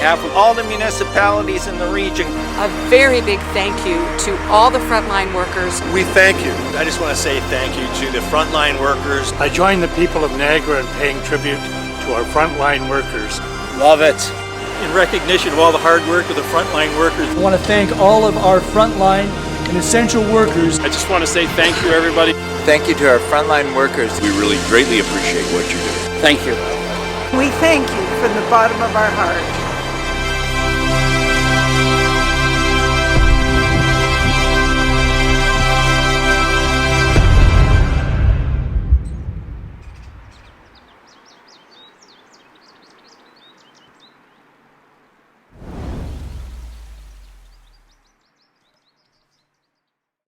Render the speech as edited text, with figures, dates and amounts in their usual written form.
behalf of all the municipalities in the region, A very big thank you to all the frontline workers. We thank you. I just want to say thank you to the frontline workers. I join the people of Niagara in paying tribute to our frontline workers. love it. In recognition of all the hard work of the frontline workers. I want to thank all of our frontline and essential workers. I just want to say thank you, everybody. Thank you to our frontline workers. We really greatly appreciate what you do. Thank you. We thank you from the bottom of our heart.